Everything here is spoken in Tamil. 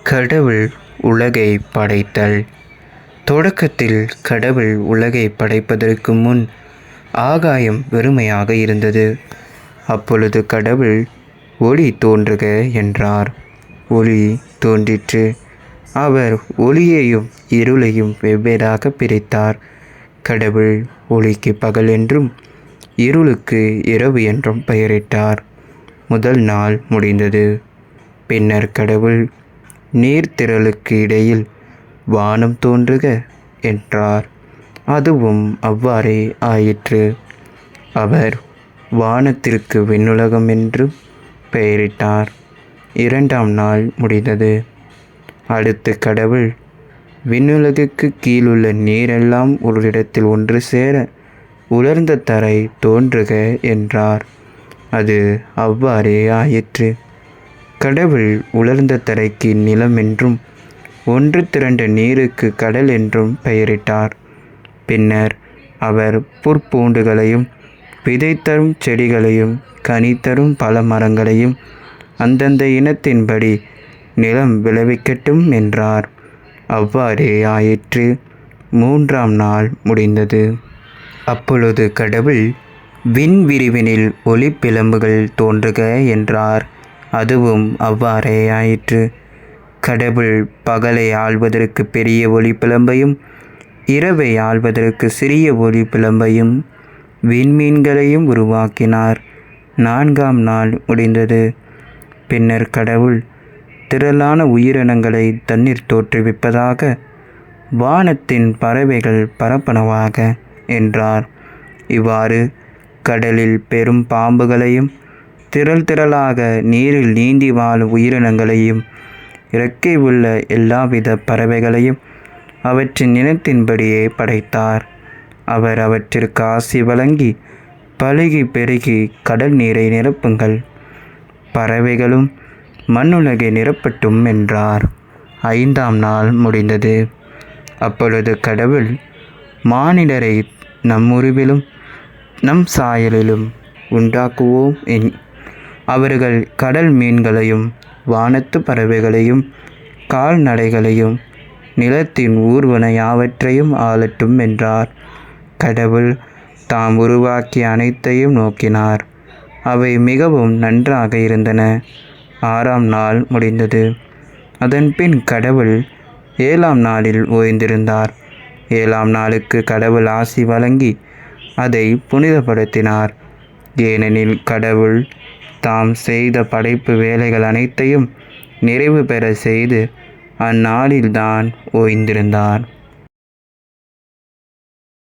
கடவுள் உலகை படைத்தல். தொடக்கத்தில் கடவுள் உலகை படைப்பதற்கு முன் ஆகாயம் வெறுமையாக இருந்தது. அப்பொழுது கடவுள் ஒளி தோன்றுக என்றார். ஒளி தோன்றிற்று. அவர் ஒளியையும் இருளையும் வெவ்வேறாக பிரித்தார். கடவுள் ஒளிக்கு பகல் என்றும் இருளுக்கு இரவு என்றும் பெயரிட்டார். முதல் நாள் முடிந்தது. பின்னர் கடவுள் நீர்த்திரளுக்கு இடையில் வானம் தோன்றுக என்றார். அதுவும் அவ்வாறே ஆயிற்று. அவர் வானத்திற்கு விண்ணுலகம் என்று பெயரிட்டார். இரண்டாம் நாள் முடிந்தது. அடுத்து கடவுள் விண்ணுலகுக்கு கீழுள்ள நீரெல்லாம் ஒரு இடத்தில் ஒன்று சேர உலர்ந்த தரை தோன்றுக என்றார். அது அவ்வாறே ஆயிற்று. கடவுள் உலர்ந்த தரைக்கு நிலம் என்றும் ஒன்று திரண்ட நீருக்கு கடல் என்றும் பெயரிட்டார். பின்னர் அவர் புற்பூண்டுகளையும் விதை தரும் செடிகளையும் கனி தரும் பல மரங்களையும் அந்தந்த இனத்தின்படி நிலம் விளைவிக்கட்டும் என்றார். அவ்வாறே ஆயிற்று. மூன்றாம் நாள் முடிந்தது. அப்பொழுது கடவுள் விண்விரிவினில் ஒளிப்பிழம்புகள் தோன்றுக என்றார். அதுவும் அவ்வாறே ஆயிற்று. கடவுள் பகலை ஆள்வதற்கு பெரிய ஒளிப்பிழம்பையும் இரவை ஆள்வதற்கு சிறிய ஒளிப்பிழம்பையும் விண்மீன்களையும் உருவாக்கினார். நான்காம் நாள் முடிந்தது. பின்னர் கடவுள் திரளான உயிரினங்களை தண்ணீர் தோற்றுவிப்பதாக, வானத்தின் பறவைகள் பரப்பனவாக என்றார். இவ்வாறு கடலில் பெரும் பாம்புகளையும் திரளாக நீரில் நீந்தி வாழும் உயிரினங்களையும் இறக்கை உள்ள எல்லாவித பறவைகளையும் அவற்றின் இனத்தின்படியே படைத்தார். அவர் அவற்றிற்கு ஆசி வழங்கி, பலுகி பெருகி கடல் நீரை நிரப்புங்கள், பறவைகளும் மண்ணுலகை நிரப்பட்டும் என்றார். ஐந்தாம் நாள் முடிந்தது. அப்பொழுது கடவுள் மானிடரை நம் உருவிலும் நம் சாயலிலும் உண்டாக்குவோம். அவர்கள் கடல் மீன்களையும் வானத்து பறவைகளையும் கால்நடைகளையும் நிலத்தின் ஊர்வன யாவற்றையும் ஆளட்டும் என்றார். கடவுள் தாம் உருவாக்கிய அனைத்தையும் நோக்கினார். அவை மிகவும் நன்றாக இருந்தன. ஆறாம் நாள் முடிந்தது. அதன்பின் கடவுள் 7ஆம் நாளில் ஓய்ந்திருந்தார். 7ஆம் நாளுக்கு கடவுள் ஆசி வழங்கி அதை புனிதப்படுத்தினார். ஏனெனில் கடவுள் தாம் செய்த படைப்பு வேலைகள் அனைத்தையும் நிறைவு பெற செய்து அந்நாளில்தான் ஓய்ந்திருந்தார்.